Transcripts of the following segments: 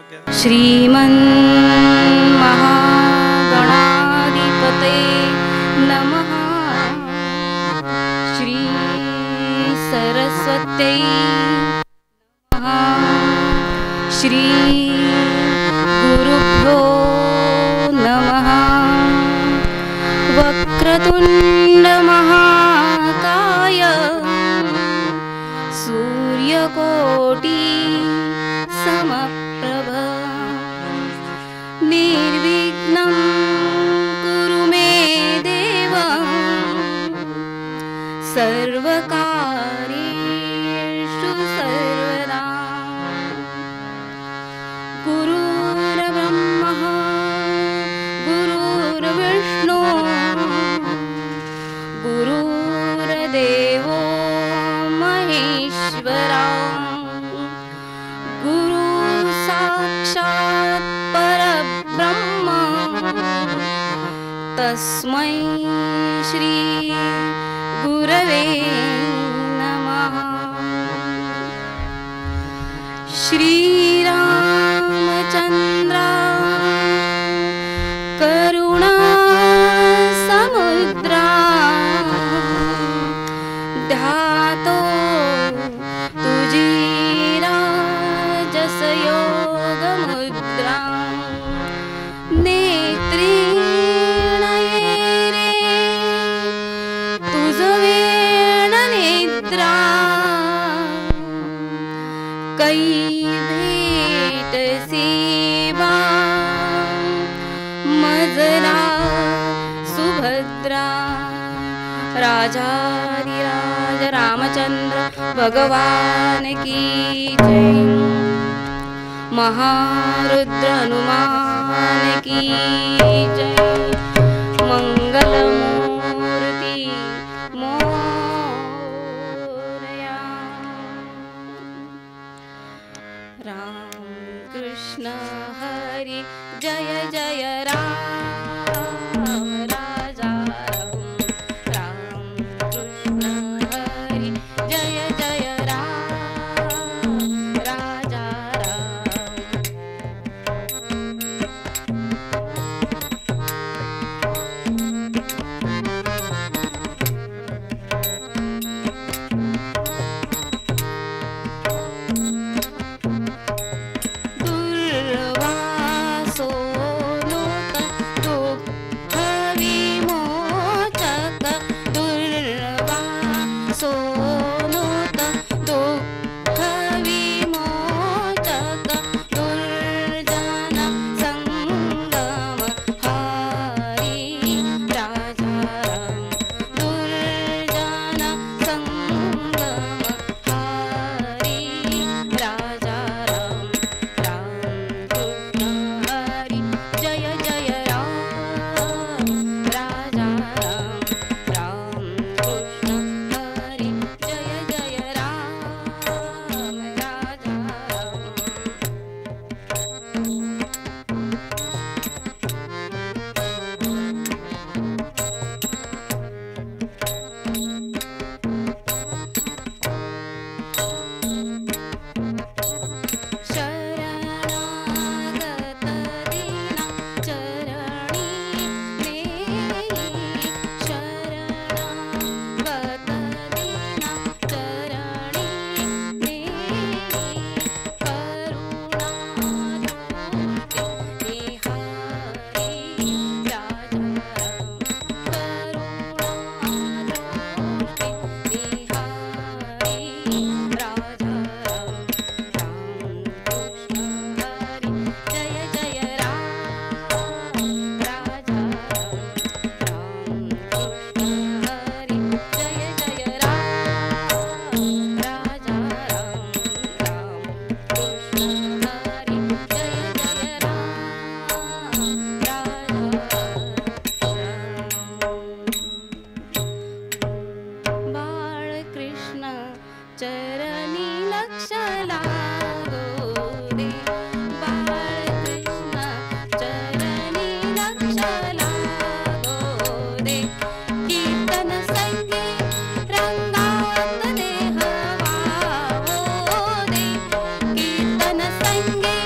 श्रीमन् महागणाधिपते नमः। श्री सरस्वत्यै नमः। श्री गुरुभ्यो नमः। वक्रतुण्ड महाकाय सूर्यकोटि समप्रभ निर्विघ्नं कुरु मे देव सर्वकार्येषु सर्वदा। गुरुर्ब्रह्मा गुरुर्विष्णु गुरुर्देवो महेश्वरा। गुरु साक्षात् परब्रह्म तस्मै श्री गुरवे नमः। श्रीरामचन्द्र करुणा समुद्रा ध्यातो तुझी राजस योग मुद्रा। नेत्री नयने तुझ वेण निद्रा। कै भेटसी बा मजरा सुभद्रा। राजाधिराज रामचंद्र भगवान की जय। महारुद्र हनुमान की जय। मंगलमूर्ति मोरया। राम कृष्ण हरि जय जय राम। राजा राम कृष्ण हरि जय जय राम। राजा दुर्वासो लोक दुःख विमोचक। दुर्वासो लोक दुःख विमोचक। दुर्जन संगम हारी राजा राम। दुर्जन संगम हारी राजा राम। राम कृष्ण हरि जय जय राम। राजा राम। राम कृष्ण हरि जय जय राम। राजा राम। शरणागत दीना चरणी देई। शरणागत दीना चरणी देई। करुणा दृष्टि निहारी राजा राम। करुणा दृष्टि निहारी राजा राम। राम कृष्ण हरि जय जय राम। राजा राम। राम कृष्ण हरि जय जय राम। राजा राम। राम कृष्ण हरि जय जय राम। राजा बाळकृष्ण चरणी लक्ष लागो दे। बाळकृष्ण चरणी लक्ष लागो दे। कीर्तन संगी रंगात देह वावो दे। कीर्तन संगी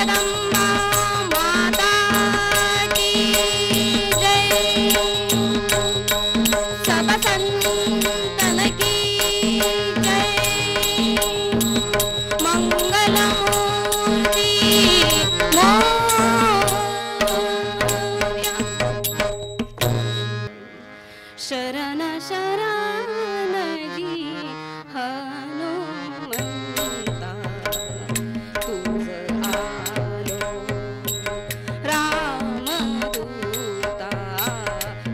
जगदंबा माता की जय, सब संतन की जय, मंगलमूर्ती मोरया। शरण शरण जी हनुमंता, तुझ आलो रामदूता,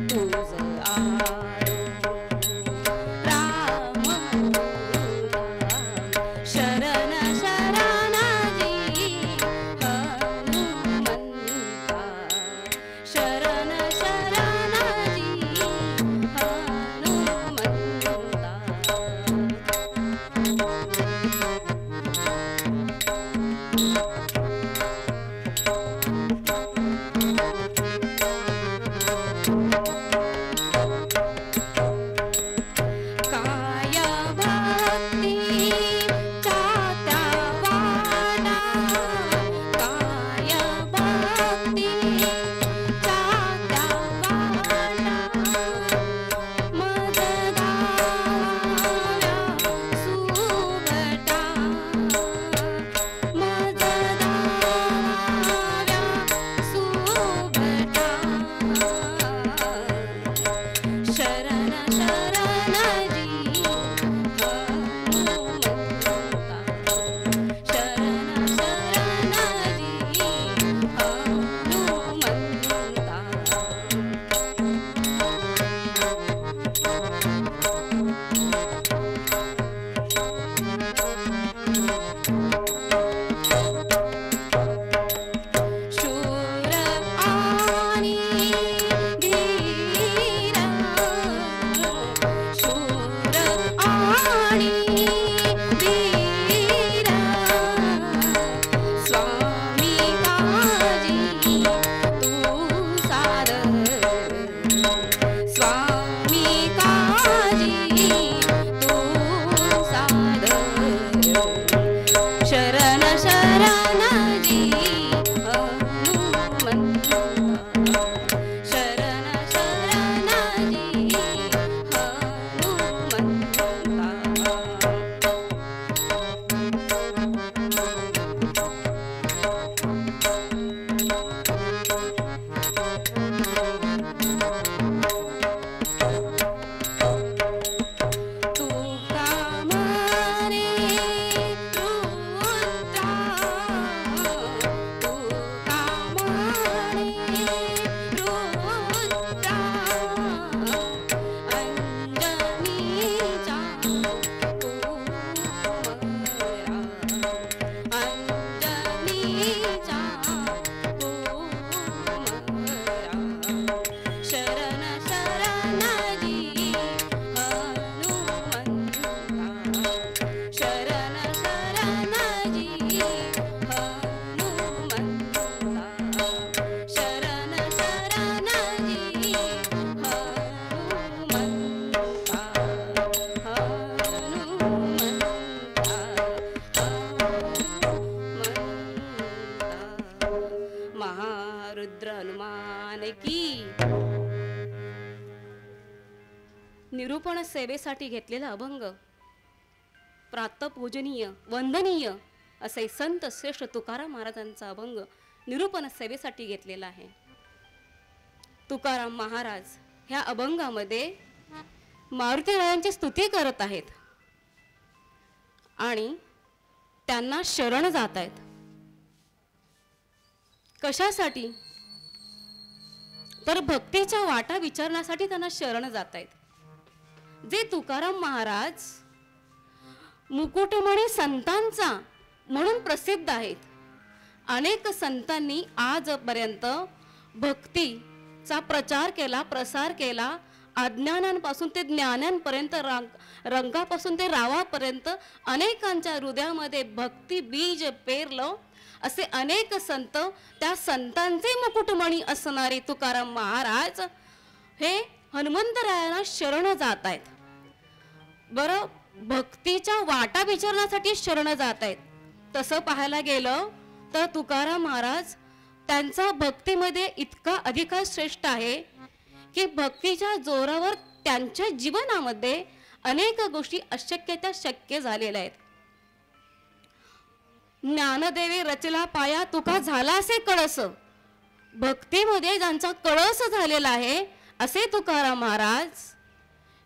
तुझ आलो रामदूता। शरण शरण जी हनुमंता, शरण शरण जी हनुमंता। काय भक्ती चात्या वाटा, काय भक्ती चात्या वाटा, मज गाव्या सुभटा, मज गाव्या सुभटा। शरण शरण जी हनुमंता, शरण शरण जी हनुमंता। शूर आणि धीर, शूर आणि धीर, स्वामी काजी तू सार, स्वामी काजी तू सार। शरण शरण जी हनुमंता, शरण शरण जी हनुमंता। तुका मरे रुद्रा, तुका मरे रुद्रा, अंजनीचा कुमारा, अंजनीचा कुमारा। शरण शरण जी हनुमंता, शरण शरण जी हनुमंता, शरण शरण जी हनुमंता, हनुमंता। महारुद्र हनुमान की। निरूपण सेवेसाठी घेतलेला अभंग प्रातपूजनीय वंदनीय असे संत श्रेष्ठ तुकाराम महाराजांचा अभंग निरूपण सेवेसाठी घेतलेला आहे। तुकाराम महाराज ह्या अभंगामध्ये मारुतीरायांची स्तुती करत आहेत आणि त्यांना शरण जात आहेत। कशासाठी? तर भक्तीच्या वाटा विचारण्यासाठी त्यांना शरण जात आहेत। जे तुकाराम महाराज मुकुटमणी संतांचा म्हणून प्रसिद्ध आहेत। अनेक संतांनी आजपर्यंत भक्तीचा प्रचार केला, प्रसार केला। अज्ञानांपासून ते ज्ञानांपर्यंत, रंगापासून ते रावापर्यंत अनेकांच्या हृदयामध्ये भक्ती बीज पेरलं। असे अनेक संत, त्या संतांचे मुकुटमणी असणारे तुकाराम महाराज हे हनुमंतरायांना शरण जात आहेत। बरं, भक्तीच्या वाटा विचारण्यासाठी शरण जात आहेत। तसं पाहायला गेलं तर तुकाराम महाराज त्यांचा भक्तीमध्ये इतका अधिकार श्रेष्ठ आहे की भक्तीच्या जोरावर त्यांच्या जीवनामध्ये अनेक गोष्टी अशक्य त्या शक्य झालेल्या आहेत. ज्ञानदेवे रचला पाया तुका झाला असे कळस, भक्तीमध्ये ज्यांचा कळस झालेला आहे असे तुकाराम महाराज.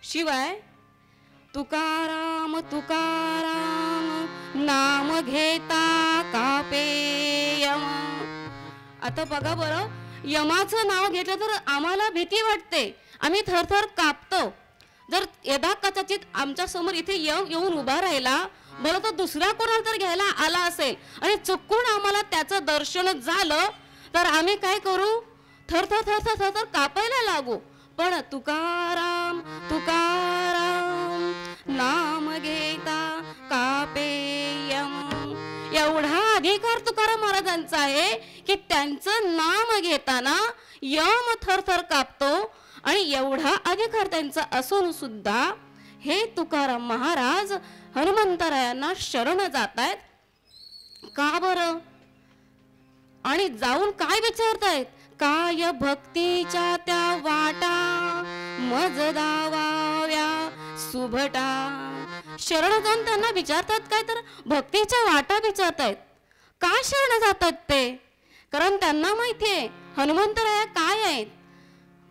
शिवाय तुकाराम तुकाराम नाम घेता कापे यम. आता बघा बरं, यमाचं नाव घेतलं तर आम्हाला भीती वाटते, आम्ही थरथर कापतो. जर यदा कदाचित आमच्या समोर इथे यम येऊन उभा राहिला, बरं तो दुसऱ्या कोणाला तर घ्यायला आला असेल आणि चुकून आम्हाला त्याचं दर्शन झालं तर आम्ही काय करू? थरथर थरथर थरथर कापायला लागू. पण तुकाराम तुकाराम नाम घेता कापे यम, एवढा अधिकार तुकाराम महाराजांचा आहे की त्यांचं नाम घेताना यम थरथर कापतो. आणि एवढा अधिकार त्यांचा असून सुद्धा हे तुकाराम महाराज हनुमंतरायांना शरण जात आहेत. का बरं? आणि जाऊन काय विचारतायत? काय भक्तीच्या त्या वाटा मज दावाव्या सुभटा. शरण जाऊन त्यांना विचारतात काय तर भक्तीच्या वाटा विचारतायत. का शरण जातात ते? कारण त्यांना माहितीये हनुमंतराया काय आहेत.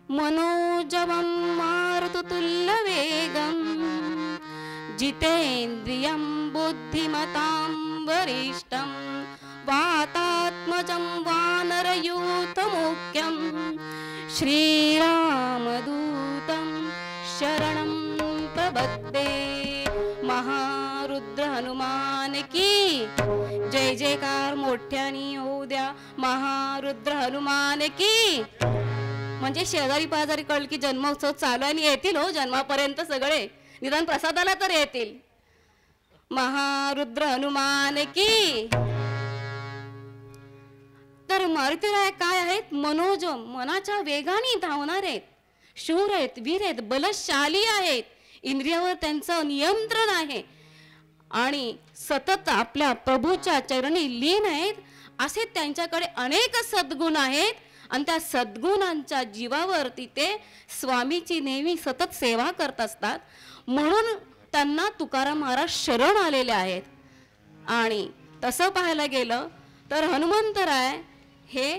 मनोजवं मारुततुल्य वेगं जितेन्द्रियं बुद्धिमतां वरिष्ठं वातात्मजं वानरयूथमुख्यं श्रीरामदूतं शरणं प्रपद्ये. महारुद्र हनुमान की जय जयकार मोठ्यानी होऊ द्या. महारुद्र हनुमान की. म्हणजे शेजारी पाजारी कळलं की जन्मोत्सव चालू आणि येतील हो जन्मापर्यंत सगळे, निदान प्रसादाला तर येतील. महारुद्र हनुमान की. तर मारुतीराय काय आहेत? मनोज, मनाच्या वेगाने धावणार आहेत, शूर आहेत, वीर आहेत, बलशाली आहेत, इंद्रियावर त्यांचं नियंत्रण आहे आणि सतत आपल्या प्रभूच्या चरणी लीन आहेत. असे त्यांच्याकडे अनेक सद्गुण आहेत आणि त्या सद्गुणांच्या जीवावरती ते स्वामीची नेहमी सतत सेवा करत असतात. म्हणून त्यांना तुकाराम महाराज शरण आलेले आहेत. आणि तसं पाहायला गेलं तर हनुमंतराय हे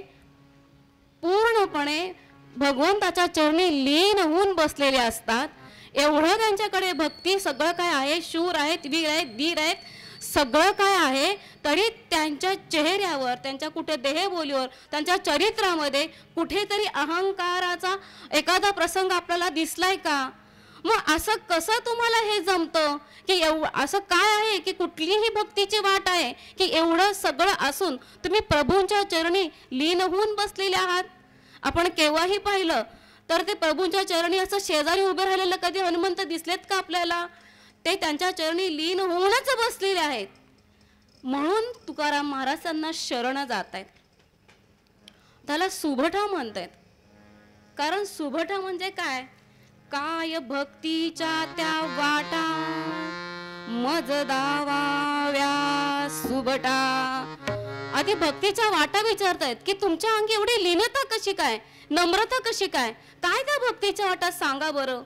पूर्णपणे भगवंताच्या चरणी लीन होऊन बसलेले असतात. एवढं त्यांच्याकडे भक्ती, सगळं काय आहे, शूर आहेत, वीर आहेत, धीर आहेत, सगळं काय आहे, तरी त्यांच्या चेहऱ्यावर, त्यांच्या कुठे देहबोलीवर, त्यांच्या चरित्रामध्ये कुठेतरी अहंकाराचा एखादा प्रसंग आपल्याला दिसलाय का? मग असं कसं तुम्हाला हे जमतं की असं काय आहे की कुठलीही भक्तीची वाट आहे की एवढं सगळं असून तुम्ही प्रभूंच्या चरणी लीन होऊन बसलेले आहात? आपण केव्हाही पाहिलं तर ते प्रभूंच्या चरणी असं शेजारी उभे राहिलेलं कधी हनुमंत दिसलेत का आपल्याला? ते त्यांच्या चरणी लीन होऊनच बसलेले आहेत. म्हणून तुकाराम महाराजांना शरण जात आहेत. त्याला सुभटा म्हणतात. कारण सुभटा म्हणजे काय? काय भक्तीच्या त्या वाटा मज दावाव्या सुभटा. आधी भक्तीच्या वाटा विचारतायत की तुमच्या अंगी एवढी लीनता कशी काय, नम्रता कशी काय, काय त्या भक्तीच्या वाटा सांगा बरं.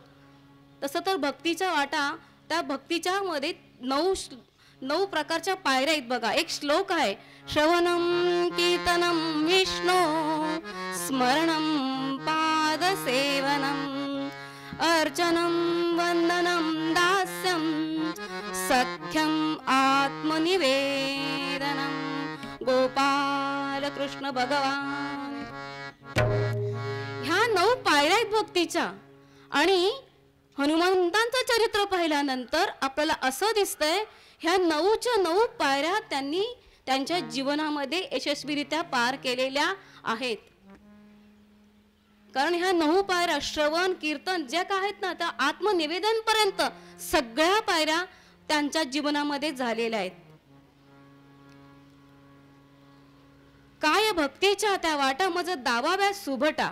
तसं तर भक्तीच्या वाटा, त्या भक्तीच्या मध्ये 9 प्रकारच्या पायऱ्या आहेत बघा. एक श्लोक आहे, श्रवणं कीर्तनं विष्णू स्मरणं पादसेवनं अर्चनं वंदनं दास्यं सख्यं आत्मनिवेदनं. गोपाल कृष्ण भगवान. ह्या 9 पायऱ्या आहेत भक्तीच्या. आणि हनुमंतांचं चरित्र पाहिल्यानंतर आपल्याला असं दिसतंय ह्या 9च्या 9 पायऱ्या त्यांनी त्यांच्या जीवनामध्ये यशस्वीरित्या पार केलेल्या आहेत. कारण ह्या 9 पायऱ्या श्रवण कीर्तन ज्या काय आहेत ना, त्या आत्मनिवेदन पर्यंत सगळ्या पायऱ्या त्यांच्या जीवनामध्ये झालेल्या आहेत. काय भक्तीच्या त्या वाटा मज दावाव्या सुभटा.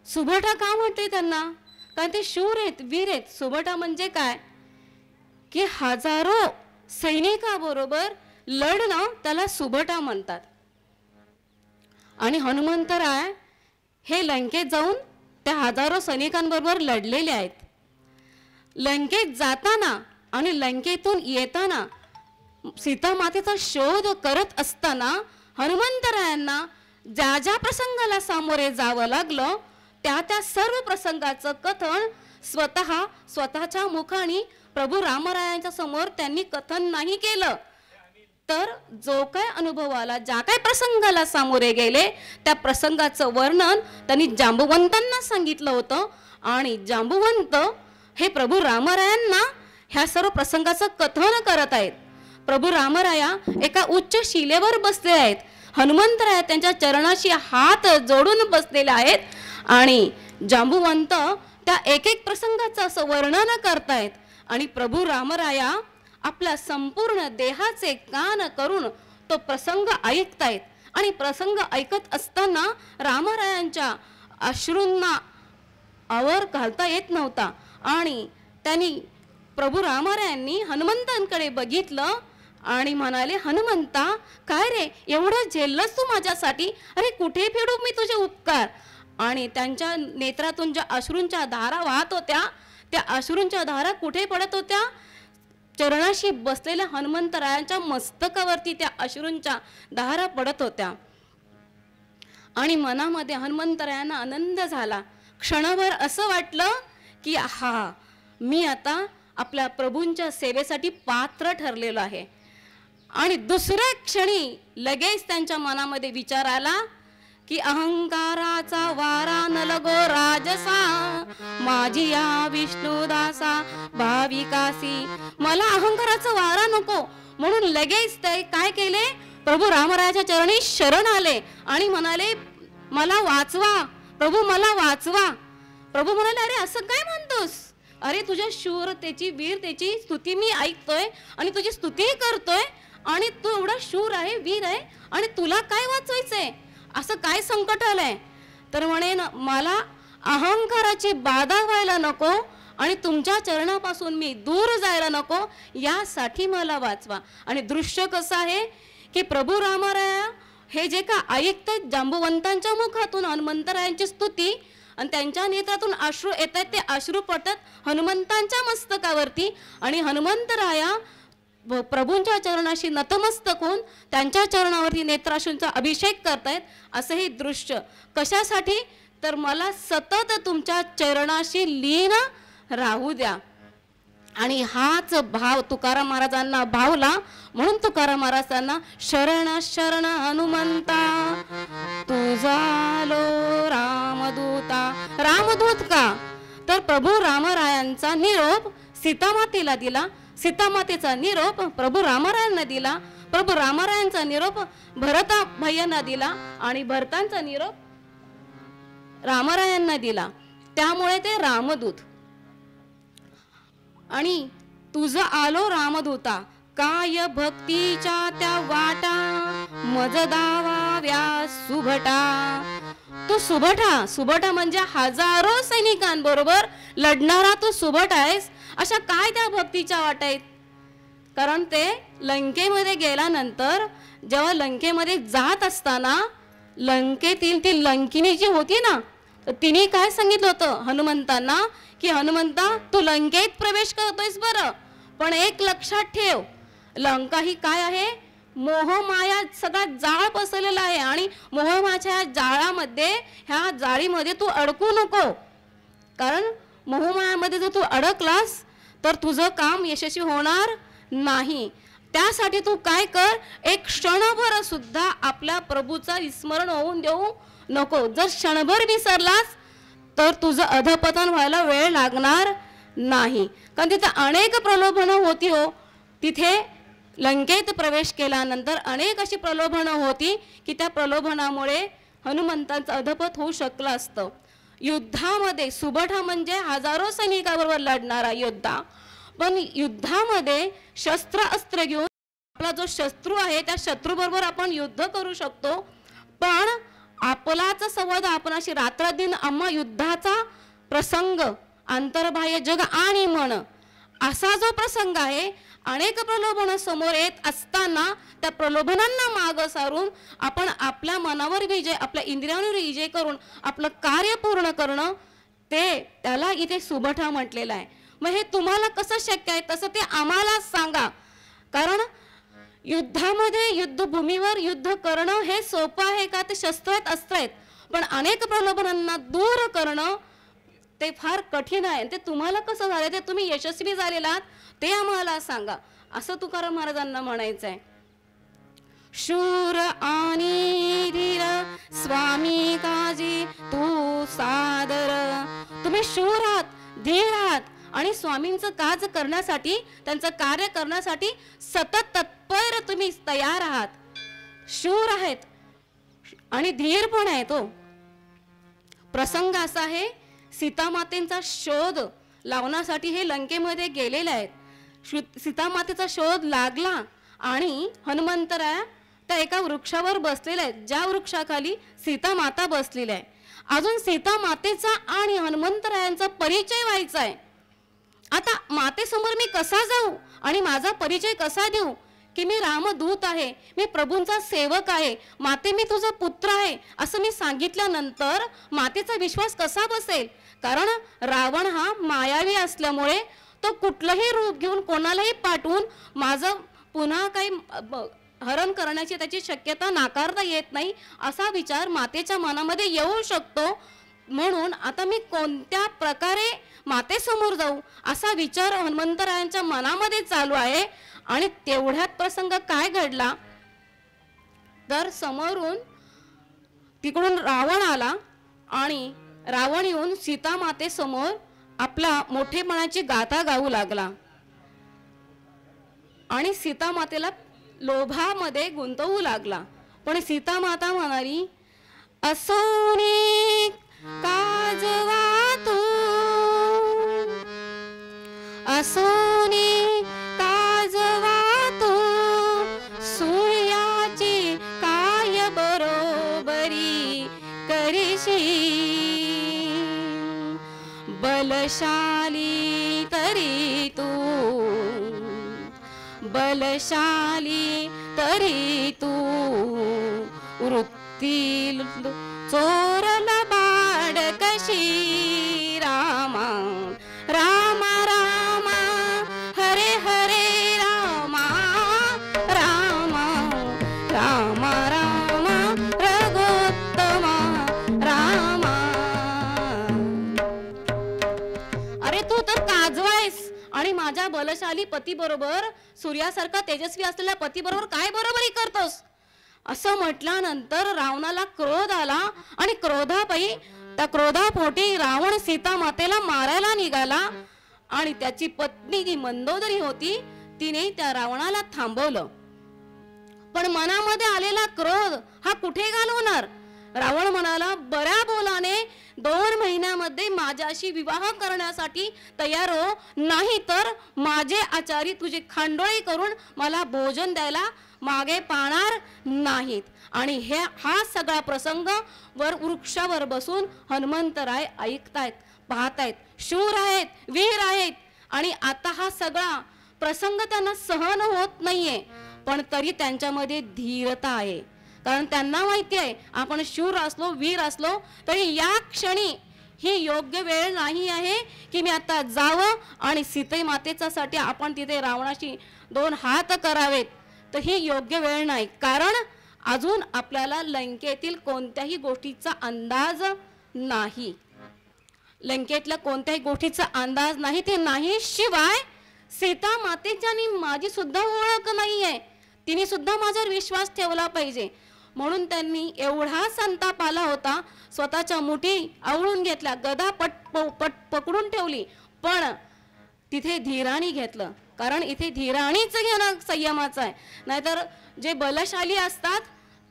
सुभटा का म्हणते त्यांना? कारण ते शूर आहेत, वीर आहेत. सुभटा म्हणजे काय की हजारो सैनिकाबरोबर लढणं त्याला सुबटा म्हणतात. आणि हनुमंतराय हे लंकेत जाऊन त्या हजारो सैनिकांबरोबर लढलेले आहेत. लंकेत जाताना आणि लंकेतून येताना सीतामातेचा शोध करत असताना हनुमंतरायांना ज्या ज्या प्रसंगाला सामोरे जावं लागलं त्या सर्व प्रसंगाचं कथन स्वतःच्या मुखाने प्रभू रामरायांच्या समोर त्यांनी कथन नाही केलं, तर जो काय अनुभव आला, ज्या काय प्रसंगाला सामोरे गेले त्या प्रसंगाचं वर्णन त्यांनी जांबुवंतांना सांगितलं होतं. आणि जांबुवंत हे प्रभू रामरायांना ह्या सर्व प्रसंगाचं कथन करत आहेत. प्रभू रामराया एका उच्च शिलेवर बसले आहेत. हनुमंतराय त्यांच्या चरणाशी हात जोडून बसलेले आहेत आणि जांबुवंत त्या एक एक प्रसंगाचं असं वर्णन करतायत. आणि प्रभू रामराया आपल्या संपूर्ण देहाचे कान करून तो प्रसंग ऐकतायत. आणि प्रसंग ऐकत असताना रामरायांच्या अश्रूंना आवर घालता येत नव्हता. आणि त्यांनी प्रभू रामरायांनी हनुमंतांकडे बघितलं आणि म्हणाले, हनुमंता काय रे, एवढं झेललंस तू माझ्यासाठी? अरे कुठे फेडू मी तुझे उपकार? आणि त्यांच्या नेत्रातून ज्या अश्रूंच्या धारा वाहत होत्या त्या अश्रूंच्या धारा कुठे पडत होत्या? चरणाशी बसलेल्या हनुमंतरायांच्या मस्तकावरती त्या अश्रूंच्या धारा पडत होत्या. आणि मनामध्ये हनुमंतरायांना आनंद झाला. क्षणभर असं वाटलं की हा, मी आता आपल्या प्रभूंच्या सेवेसाठी पात्र ठरलेलो आहे. आणि दुसऱ्या क्षणी लगेच त्यांच्या मनामध्ये विचार आला की अहंकाराचा वारा न लगो राजसा, माझी या विष्णुदासा भाविकासी. मला अहंकाराचा वारा नको म्हणून लगेच ते काय केले, प्रभू रामरायाच्या चरणी शरण आले आणि म्हणाले, मला वाचवा प्रभू, मला वाचवा. प्रभू म्हणाले, अरे असं काय म्हणतोस? अरे तुझ्या शूरतेची, वीरतेची स्तुती मी ऐकतोय आणि तुझी स्तुती करतोय आणि तू एवढा शूर आहे, वीर आहे आणि तुला काय वाचवायचंय? असं काय संकट आलंय? तर म्हणे, मला अहंकाराची बाधा व्हायला नको आणि तुमच्या चरणापासून मी दूर जायला नको, यासाठी मला वाचवा. आणि दृश्य कसं आहे की प्रभू रामराया हे जे का ऐकतात जांबुवंतांच्या मुखातून हनुमंतरायांची स्तुती आणि त्यांच्या नेत्रातून अश्रू येत आहेत, ते अश्रू पडतात हनुमंतांच्या मस्तकावरती. आणि हनुमंतराया प्रभूंच्या चरणाशी नतमस्तक होऊन त्यांच्या चरणावरती नेत्राश्रूंचा अभिषेक करतायत. असं हे दृश्य कशासाठी? तर मला सतत तुमच्या चरणाशी लीन राहू द्या. आणि हाच भाव तुकाराम महाराजांना भावला, म्हणून तुकाराम महाराजांना शरण शरण हनुमंता तुझालो रामदूता. रामदूत का? तर प्रभू रामरायांचा निरोप सीतामातेला दिला, सीतामातेचा निरोप प्रभू रामरायांना दिला, प्रभू रामरायांचा निरोप भरता भैयांना दिला आणि भरतांचा निरोप रामरायांना दिला. त्यामुळे ते रामदूत. आणि तुझ आलो रामदूता, काय भक्तीच्या त्या वाटा मज दावाव्या सुभटा. तू सुभटा, सुभटा म्हणजे हजारो सैनिकांबरोबर लढणारा तू सुभट आहेस. अशा काय त्या भक्तीच्या वाटा आहेत? कारण ते लंकेमध्ये गेल्यानंतर जेव्हा लंकेमध्ये जात असताना लंकेतील ती लंकिनी जी होती ना, तर तिने काय सांगितलं होतं हनुमंतांना की हनुमंता तू लंकेत प्रवेश करतोयस बरं, पण एक लक्षात ठेव, लंका ही काय आहे? मोहमाया सगळा जाळ पसरलेला आहे आणि मोहमायाच्या जाळामध्ये, ह्या जाळीमध्ये तू अडकू नको. कारण मोहमायामध्ये जर तू अडकलास तर तुझं काम यशस्वी होणार नाही. त्यासाठी तू काय कर, एक क्षणभर सुद्धा आपल्या प्रभूचा विस्मरण होऊन देऊ नको. जर क्षणभर विसरलास तर तुझं अधपतन व्हायला वेळ लागणार नाही. कारण तिथे अनेक प्रलोभनं होती हो. तिथे लंकेत प्रवेश केल्यानंतर अनेक अशी प्रलोभनं होती की त्या प्रलोभनामुळे हनुमंतांचं अधपत होऊ शकलं असतं. युद्धामध्ये सुभटा म्हणजे हजारो सैनिकाबरोबर लढणारा योद्धा, पण युद्धामध्ये शस्त्र अस्त्र घेऊन आपला जो शत्रू आहे त्या शत्रूबरोबर आपण युद्ध करू शकतो. पण आपलाच संवाद आपणाशी रात्रदिन आम्हा युद्धाचा प्रसंग, आंतरबाह्य जग आणि मन असा जो प्रसंग आहे, अनेक प्रलोभन समोर येत असताना त्या प्रलोभनांना माग सारून आपण आपल्या मनावर विजय, आपल्या इंद्रियांवर विजय करून आपलं कार्य पूर्ण करणं, त्याला इथे सुबठा म्हटलेलं आहे. मग हे तुम्हाला कसं शक्य आहे तसं ते आम्हाला सांगा. कारण युद्धामध्ये, युद्धभूमीवर युद्ध करणं हे सोपं आहे का? ते शस्त्र आहेत, अस्त्र आहेत, पण अनेक प्रलोभनांना दूर करणं ते फार कठीण आहे. ते तुम्हाला कसं झालं, ते तुम्ही यशस्वी झालेला आहात ते आम्हाला सांगा, असं तुकाराम महाराजांना म्हणायचं आहे. शूर आणि धीर स्वामी काजी तू सादर. तुम्ही शूर आहात, धीर आहात आणि स्वामींचं काज करण्यासाठी, त्यांचं कार्य करण्यासाठी सतत तत्पर तुम्ही तयार आहात. शूर आहेत आणि धीर पण आहे. तो प्रसंग असा आहे, सीतामातेंचा शोध लावण्यासाठी हे लंकेमध्ये गेलेले आहेत. सीतामातेचा शोध लागला आणि हनुमंतराया त्या एका वृक्षावर बसलेल्या आहेत, ज्या वृक्षाखाली सीतामाता बसलेल्या आहे. अजून सीतामातेचा आणि हनुमंतरायांचा परिचय व्हायचा आहे. आता मातेसमोर मी कसा जाऊ आणि माझा परिचय कसा देऊ की मी रामदूत आहे, मी प्रभूंचा सेवक आहे, माते मी तुझा पुत्र आहे असं मी सांगितल्यानंतर मातेचा विश्वास कसा बसेल? कारण रावण हा मायावी असल्यामुळे तो कुठलंही रूप घेऊन कोणालाही पाठवून माझं पुन्हा काही हरण करण्याची त्याची शक्यता नाकारता येत नाही, असा विचार मातेच्या मनामध्ये येऊ शकतो. म्हणून आता मी कोणत्या प्रकारे मातेसमोर जाऊ असा विचार हनुमंतरायांच्या मनामध्ये चालू आहे. आणि तेवढ्यात प्रसंग काय घडला तर समोरून तिकडून रावण आला आणि रावण येऊन सीतामातेसमोर आपला मोठेपणाची गाथा गाऊ लागला आणि सीतामातेला लोभामध्ये गुंतवू लागला. पण सीतामाता म्हणाली, असोनी काजवा तू, असोनी काजवा तू, सूर्याची काय बरोबरी करीशी, बलशाली तरी तू, बलशाली तरी तू, वृत्ती चोरल बाड कशी, रामा रामा रामा हरे हरे रामा, रामा रामा रामा रघुत्तमा रामा. अरे तू तर काजवा आहेस आणि माझ्या बलशाली पती बरोबर, सूर्यासारखा तेजस्वी असलेल्या पती बरोबर काय बरोबरी करतोस? असं म्हटल्यानंतर रावणाला क्रोध आला आणि क्रोधापायी, त्या क्रोधापोटी रावण सीतामातेला मारायला निघाला. आणि त्याची पत्नी जी मंदोदरी होती तिने त्या रावणाला थांबवलं. पण मनामध्ये आलेला क्रोध हा कुठे घालवणार? रावण म्हणाला, बऱ्या बोलाने 2 महिन्यामध्ये माझ्याशी विवाह करण्यासाठी तयार हो, नाही तर माझे आचारी तुझी खांडोळी करून मला भोजन द्यायला मागे पाहणार नाहीत. आणि हा सगळा प्रसंग वृक्षावर बसून हनुमंतराय ऐकतायत, पाहतायत. शूर आहेत, वीर आहेत आणि आता हा सगळा प्रसंग त्यांना सहन होत नाहीये, पण तरी त्यांच्यामध्ये धीरता आहे. कारण त्यांना माहिती आहे आपण शूर असलो, वीर असलो तरी या क्षणी ही योग्य वेळ नाही आहे की मी आता जावं आणि सीते मातेचा साठी आपण तिथे रावणाशी 2 हात करावेत. तर ही योग्य वेळ नाही, कारण अजून आपल्याला लंकेतील कोणत्याही गोष्टीचा अंदाज नाही. लंकेतल्या कोणत्याही गोष्टीचा अंदाज नाही. ते नाही शिवाय सीता मातेची आणि माझी सुद्धा ओळख नाहीये, तिने सुद्धा माझ्यावर विश्वास ठेवला पाहिजे. म्हणून त्यांनी एवढा संताप आला होता, स्वतःच्या मुठी आवळून घेतल्या, गदा पकडून ठेवली, पण तिथे धीराने घेतलं. कारण इथे धीराणीच घेणं संयमाचं आहे. नाहीतर जे बलशाली असतात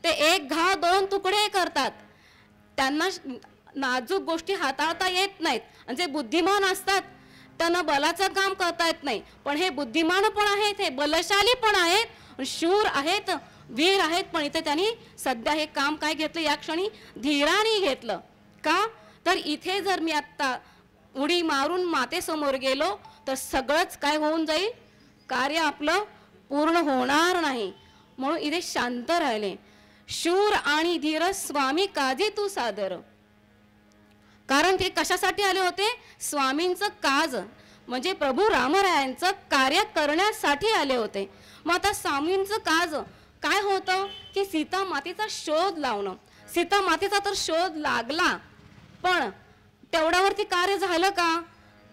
ते 1 घाव 2 तुकडे करतात, त्यांना नाजूक गोष्टी हाताळता येत नाहीत. आणि जे बुद्धिमान असतात त्यांना बलाचं काम करता येत नाही. पण हे बुद्धिमान पण आहेत, हे बलशाली पण आहेत, शूर आहेत, वीर आहेत. पण इथे त्यांनी सध्या हे काम काय घेतलं, या क्षणी धीराने घेतलं. का तर इथे जर मी आत्ता उडी मारून मातेसमोर गेलो तर सगळंच काय होऊन जाईल, कार्य आपलं पूर्ण होणार नाही. म्हणून इथे शांत राहिले. शूर आणि धीर स्वामी काजे तू सादर. कारण ते कशासाठी आले होते, स्वामींचं काज म्हणजे प्रभू रामरायांचं कार्य करण्यासाठी आले होते. मग आता स्वामींचं काज काय होतं की सीता मातेचा शोध लावणं. सीता मातेचा तर शोध लागला, पण तेवढ्यावरती कार्य झालं का?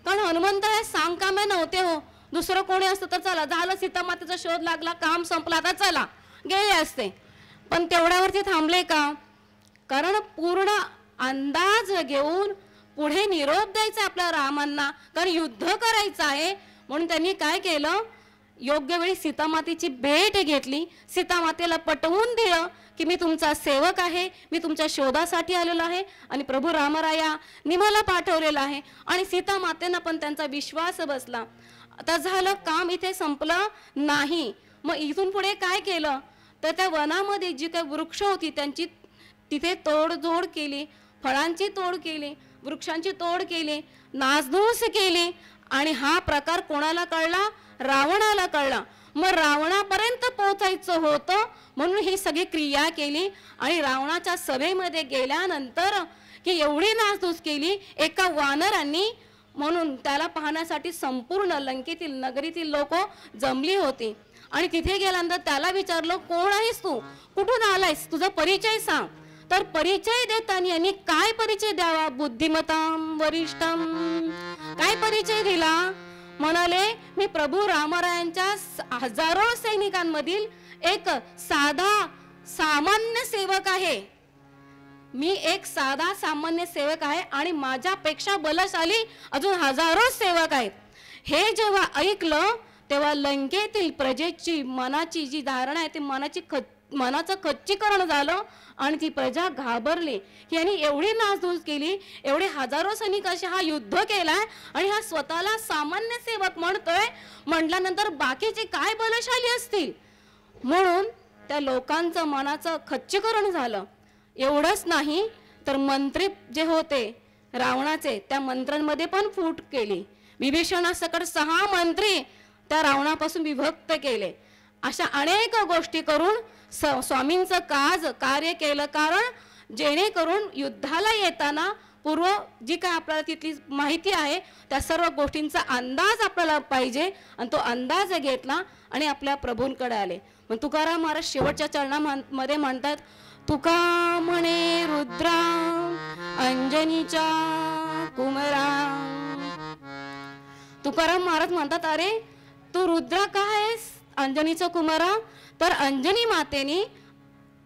कारण हनुमंत हे सांगकामे नव्हते हो. दुसरं कोणी असतं तर चला झालं, सीता मातेचा शोध लागला, काम संपला, आता चला गेले असते. पण तेवढ्यावरती थांबले का? कारण पूर्ण अंदाज घेऊन पुढे निरोप द्यायचा आपल्या रामांना, कारण युद्ध करायचं आहे. म्हणून त्यांनी काय केलं, योग्य वेळी सीतामातेची भेट घेतली. सीतामातेला पटवून दिलं की मी तुमचा सेवक आहे, मी तुमच्या शोधासाठी आलेलो आहे आणि प्रभू रामरायांनी मला पाठवलेलं आहे. आणि सीतामातेंना पण त्यांचा विश्वास बसला. आता झालं, काम इथे संपलं नाही. मग इथून पुढे काय केलं तर त्या वनामध्ये जी काही वृक्ष होती त्यांची तिथे तोडजोड केली, फळांची तोड केली, वृक्षांची तोड केली, नासधूस केली. आणि हा प्रकार कोणाला कळला, रावणाला कळला. मग रावणापर्यंत पोहोचायचं होतं म्हणून ही सगळी क्रिया केली. आणि रावणाच्या सभेमध्ये गेल्यानंतर की एवढी नासधूस केली एका वानरांनी, म्हणून त्याला पाहण्यासाठी संपूर्ण लंकेतील नगरीतील लोक जमली होती. आणि तिथे गेल्यानंतर त्याला विचारलं, कोण आहेस तू, कुठून आलायस, तुझा परिचय सांग. तर परिचय देताना यांनी काय परिचय द्यावा, बुद्धिमताम वरिष्ठम, काय परिचय दिला? म्हणाले, मी प्रभू रामरायांच्या हजारो सैनिकांमधील एक साधा सामान्य सेवक आहे. मी एक साधा सामान्य सेवक आहे आणि माझ्यापेक्षा बलशाली अजून हजारो सेवक आहेत. हे जेव्हा ऐकलं तेव्हा लंकेतील प्रजेची मनाची जी धारणा आहे ते मनाचं खच्चीकरण झालं. आणि ती प्रजा घाबरली की यांनी एवढी नासधूस केली, एवढे हजारो सैनिकांशी हा युद्ध केलाय आणि हा स्वतःला सामान्य सेवक म्हणतोय, म्हटल्यानंतर बाकीचे काय बलशाली असतील. म्हणून त्या लोकांचं मनाचं खच्चीकरण झालं. एवढंच नाही तर मंत्री जे होते रावणाचे, त्या मंत्र्यांमध्ये पण फूट केली. विभीषणासकट 6 मंत्री त्या रावणापासून विभक्त केले. अशा अनेक गोष्टी करून स्वामींचं कार्य केलं. कारण जेणेकरून युद्धाला येताना पूर्व जी काय आपल्याला तिथली माहिती आहे त्या सर्व गोष्टींचा अंदाज आपल्याला पाहिजे. आणि तो अंदाज घेतला आणि आपल्या प्रभूंकडे आले. मग तुकाराम महाराज शेवटच्या चरणामध्ये म्हणतात, तुका म्हणे रुद्रा अंजनीच्या कुमरा. तुकाराम महाराज म्हणतात, अरे तू रुद्रा का आहेस, अंजनीचा कुमारा? तर अंजनी मातेने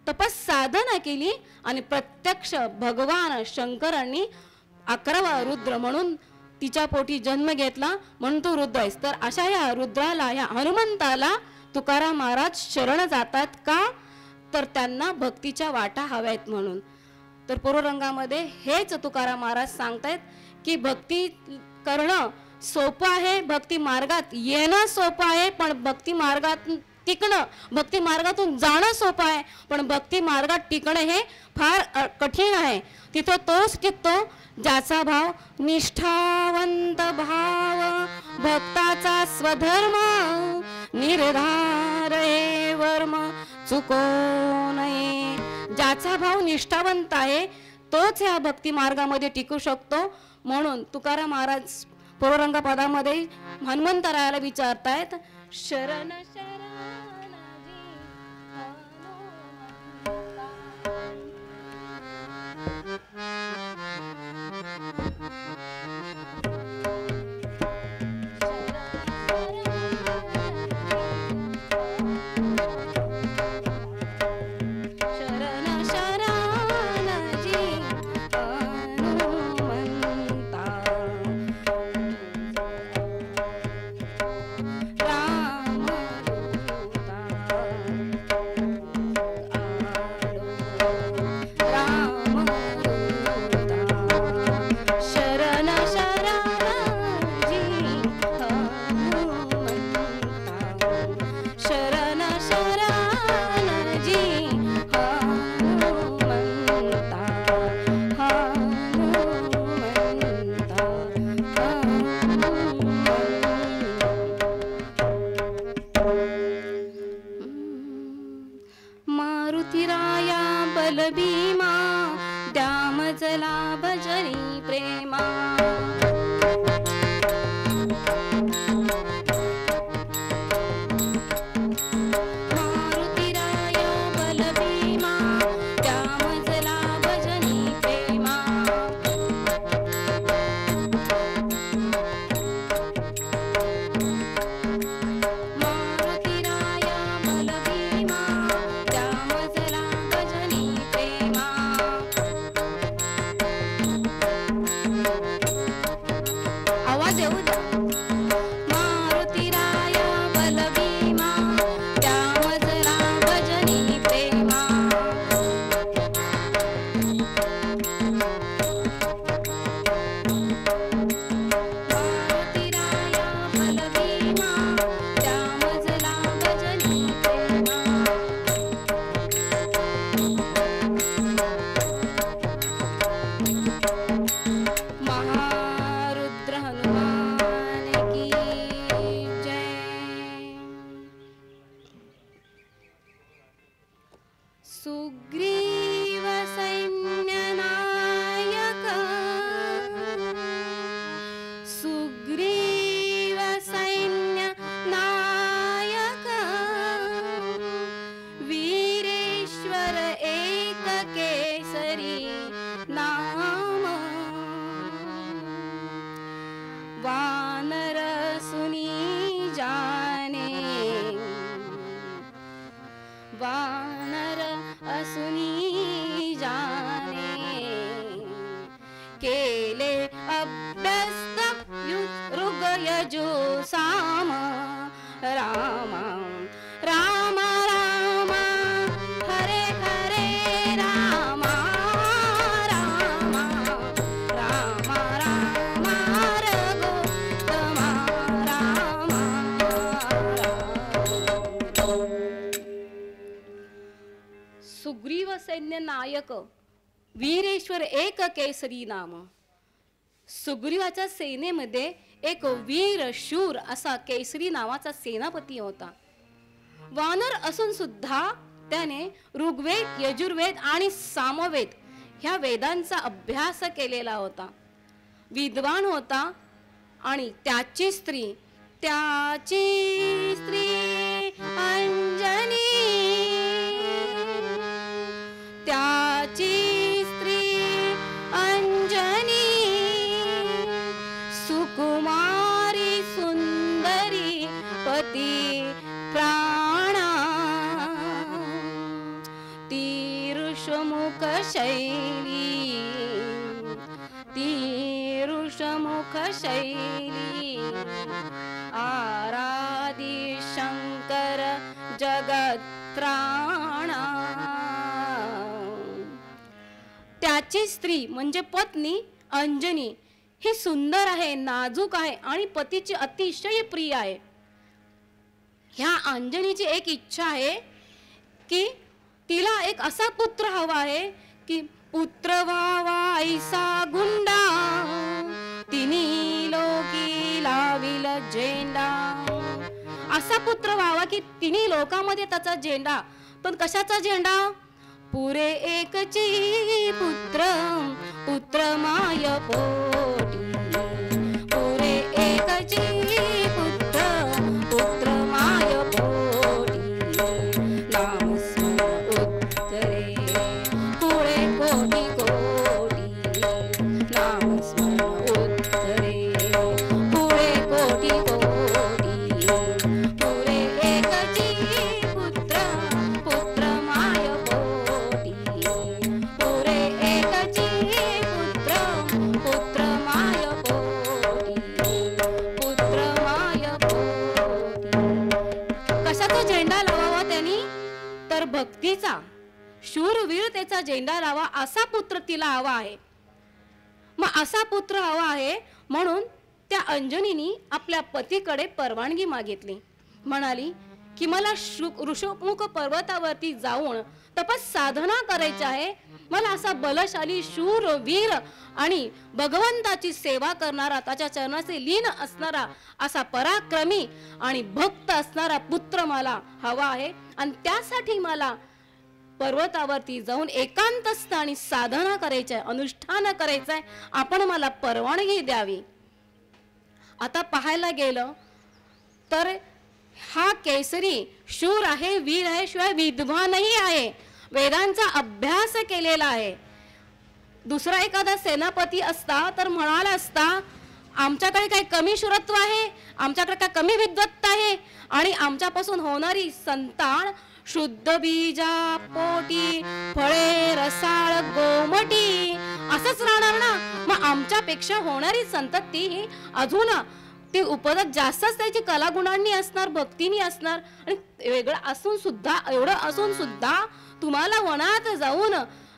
तपसाधना केली आणि प्रत्यक्ष भगवान शंकरांनी 11वा रुद्र म्हणून तिच्या पोटी जन्म घेतला, म्हणून तू रुद्र आहेस. तर अशा या रुद्राला, या हनुमंताला तुकाराम महाराज शरण जातात का? तर त्यांना भक्तीच्या वाटा हव्यात म्हणून. तर पूर्वरंगामध्ये हेच तुकाराम महाराज सांगतायत की भक्ती करणं सोपं आहे, भक्ती मार्गात येणं सोपं आहे, पण भक्ती मार्गात टिकणं, भक्ती मार्गातून जाणं सोपं आहे, पण भक्ती मार्गात टिकणं हे फार कठीण आहे. तिथं तोच टिकतो ज्याचा भाव निष्ठावंत भाव, भक्ताचा स्वधर्म निर्धार वर्म चुको नये. ज्याचा भाव निष्ठावंत आहे तोच या भक्ती मार्गामध्ये टिकू शकतो. म्हणून तुकाराम महाराज पूर्वरंग पदामध्ये हनुमंतरायाला विचारतायत, शरण शरण राम बल भीमा द्यामजला भजनी प्रेमा वानर असुनी जाने केले अभ्यस्त ऋगयजु साम राम राम राम हरे हरे राम राम राम राम रघुत्तम राम सुग्रीव सैन्य नायक वीरेश्वर एक केसरी नाम. सुग्रीवाच्या सेनेमध्ये एक वीर शूर असा केसरी नावाचा सेनापती होता. वानर असून सुद्धा त्याने ऋग्वेद, यजुर्वेद आणि सामवेद ह्या वेदांचा अभ्यास केलेला होता. विद्वान होता आणि त्याची स्त्री अंजनी, त्याची स्त्री अंजनी सुकुमारी सुंदरी पती प्राणा, ती ऋषमुख शैली, ती ऋषमुख शैली आराधी शंकर जगत्राणा. त्याची स्त्री म्हणजे पत्नी अंजनी ही सुंदर आहे, नाजूक आहे आणि पतीची अतिशय प्रिय आहे. ह्या अंजनीची एक इच्छा आहे की तिला एक असा पुत्र हवा आहे की पुत्र व्हावा ऐसा गुंडा, तिन्ही लोकी लाविल झेंडा. असा पुत्र व्हावा की तिन्ही लोकांमध्ये त्याचा झेंडा. पण कशाचा झेंडा? पुरे एकची पुत्र, पुत्र माय पोटी, पुरे एकची पुत्र, पुत्र माय पोटी. नाम स्मरण उत्तरे पुरे कोटी कोटी, नाम स्मरण उत्तरे पुरे कोटी कोटी. पुरे एकची पुत्र, पुत्र माय पोटी, पुरे एकची पुत्र, पुत्र माय पोटी, पुत्र माय पोटी. कशाचा झेंडा लावावा त्यांनी? तर भक्तीचा, शूरवीरतेचा झेंडा लावा असा पुत्र तिला हवा आहे. मग असा पुत्र हवा आहे म्हणून त्या अंजनीनी आपल्या पतीकडे परवानगी मागितली. म्हणाली की मला ऋषमुख पर्वतावरती जाऊन तपस साधना करायची आहे. मला असा बलशाली शूर वीर आणि भगवंताची सेवा करणारा, त्याच्या चरणाचे लीन असणारा असा पराक्रमी आणि भक्त असणारा पुत्र मला हवा आहे. आणि त्यासाठी मला पर्वतावरती जाऊन एकांत स्थानी साधना करायची आहे, अनुष्ठान करायचं आहे, आपण मला परवानगी द्यावी. आता पाहायला गेलं तर हा केसरी शूर आहे, वीर आहे, शिवाय विद्वानही आहे, वेदांचा अभ्यास केलेला आहे. दुसरा एखादा सेनापती असता तर म्हणाला असता आमच्याकडे काही कमी शूरत्व आहे, आमच्याकडे काय कमी विद्वत्ता आहे आणि आमच्यापासून होणारी संतान शुद्ध बीजा पोटी फळे रसाळ गोमटी असंच राहणार ना. मग आमच्यापेक्षा होणारी संतती ही अजून ती उपदत जास्तच त्याची कलागुणांनी असणार, भक्तीनी असणार. आणि वेगळं असून सुद्धा, एवढं असून सुद्धा तुम्हाला वनात जाऊन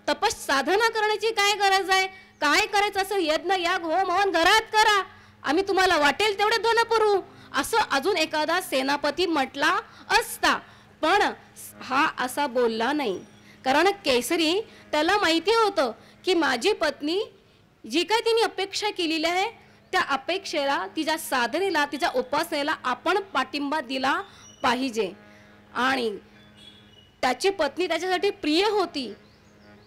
तपस साधना करण्याची काय गरज आहे? काय करायचं असं यज्ञ याग होम हवन घरात करा, आम्ही तुम्हाला वाटेल तेवढे धन पुरवू, असं अजून एखादा सेनापती म्हटला असता. पण हा असा बोलला नाही, कारण केसरी त्याला माहिती होतं की माझी पत्नी जी काय तिने अपेक्षा केलेली आहे त्या अपेक्षेला, तिच्या साधनेला, तिच्या उपासनेला आपण पाठिंबा दिला पाहिजे. आणि त्याची पत्नी त्याच्यासाठी प्रिय होती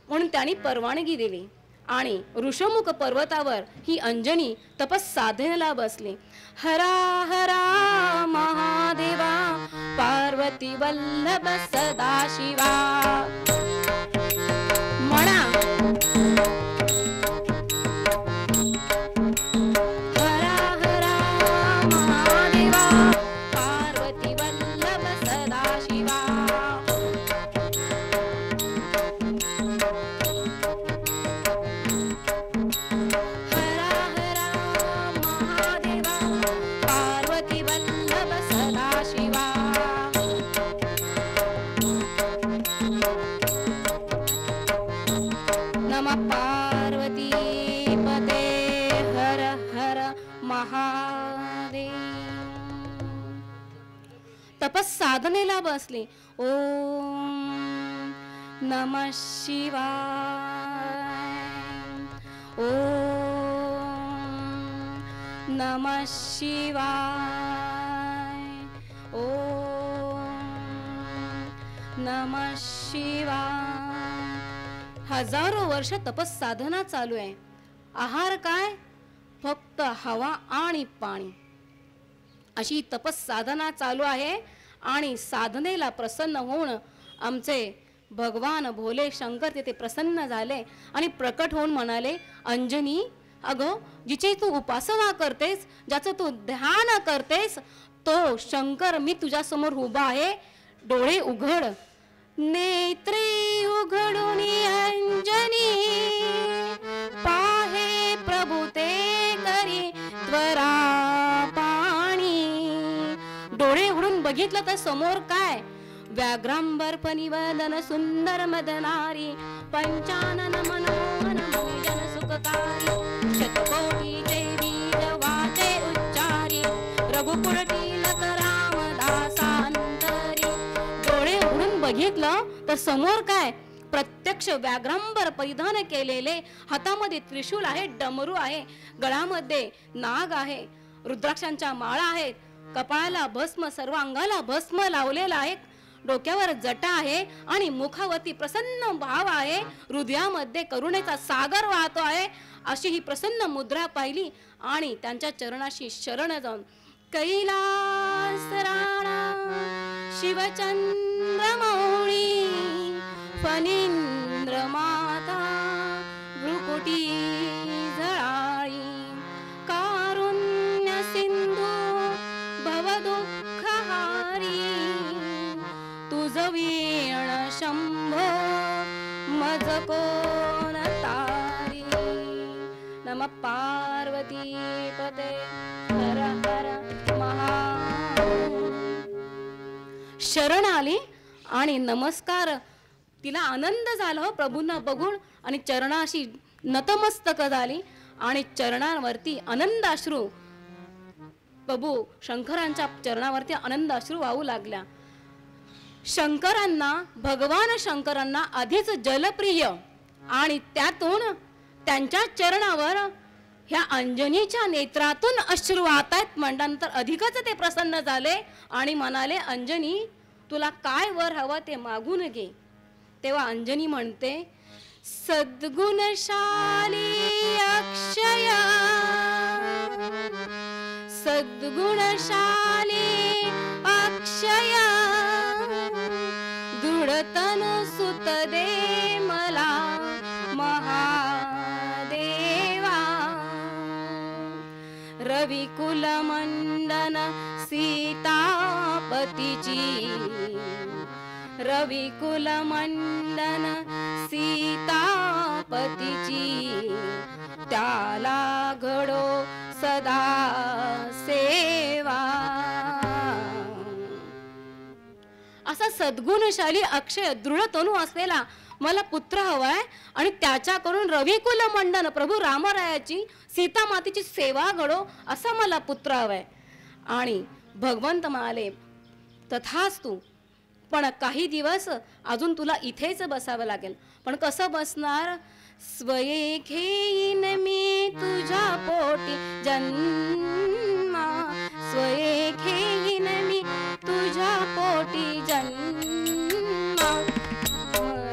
म्हणून त्यांनी परवानगी दिली. आणि ऋषमुख पर्वतावर ही अंजनी तपस साधनेला बसली. हरा हरा महादेवा पार्वती वल्लभ सदाशिवा म्हणा. हरा हरा महादेवा पार्वती वल्लभ सदाशिवा. पार्वती पते हर हर महादेव. तपस साधनेला बसले. ओम नमः शिवाय, ओम नमः शिवाय, ओम नमः शिवाय. हजारो वर्ष तपस साधना चालू आहे. आहार काय? फक्त हवा आणि पाणी, अशी तपस साधना चालू आहे. आणि साधनेला प्रसन्न होऊन आमचे भगवान भोले शंकर तिथे प्रसन्न झाले आणि प्रकट होऊन म्हणाले, अंजनी, अगं जिचे तू उपासना करतेस, ज्याचं तू ध्यान करतेस, तो शंकर मी तुझ्या समोर उभा आहे. डोळे उघड. नेत्रे उघडून अंजनी पाहे प्रभु ते करी त्वरा पाणी. डोळे उघडून बघितलं तर समोर काय? व्याघ्रांबर फणिवदन सुंदर मदनारी पंचानन मनमोहन भोजन सुखकारी शतकोटीचे बीज वाचे उच्चारी रघुकुळटी रामदासांतरी. डोळे उघडून बघितलं तर समोर काय? प्रत्यक्ष व्याघ्रांबर परिधान केलेले, हातामध्ये त्रिशूल आहे, डमरू आहे, गळामध्ये नाग आहे, रुद्राक्षांच्या माळा आहेत, कपाळाला भस्म, सर्व अंगाला भस्म लावलेला आहे, डोक्यावर जटा आहे आणि मुखावरती प्रसन्न भाव आहे, हृदयामध्ये करुणेचा सागर वाहतो आहे. अशी ही प्रसन्न मुद्रा पाहिली आणि त्यांच्या चरणाशी शरण जाऊन कैलास राणा शिवचंद्रमौळी फणींद्र माता भ्रुकुटी झळाळी कारुण्य सिंधू भवदुःखहारी तुझ वीण शंभो मज कोण तारी. नमः पार्वती पते हर हर महादेव. शरण आली आणि नमस्कार, तिला आनंद झाला हो प्रभूंना बघून आणि चरणाशी नतमस्तक झाली आणि चरणांवरती आनंदाश्रू, प्रभू शंकरांच्या चरणावरती आनंदाश्रू वाहू लागल्या. शंकरांना, भगवान शंकरांना आधीच जलप्रिय आणि त्यातून त्यांच्या चरणावर ह्या अंजनीच्या नेत्रातून अश्रू वाहतायत म्हटल्यानंतर अधिकच ते प्रसन्न झाले आणि म्हणाले, अंजनी तुला काय वर हवं ते मागून घे. तेव्हा अंजनी म्हणते, सद्गुणशाली अक्षय, सद्गुणशाली अक्षय, दृढतनु सुत दे मला महादेवा. रविकुल मंडन सीतापतीची, रविकुल मंडन सीतापतीची, त्याला घडो सदा सेवा. असा सद्गुणशाली अक्षय दृढतनु असलेला मला पुत्र हवाय आणि त्याच्याकडून रविकुल मंडन प्रभू रामरायाची सीता मातेची सेवा घडो असा मला पुत्र हवाय. आणि भगवंत म्हणाले, तथास्तु, पण काही दिवस अजून तुला इथेच बसावं लागेल. पण कसं बसणार? स्वये घेईन मी तुझ्या पोटी जन्मा, स्वये घेईन मी तुझ्या पोटी जन्मा.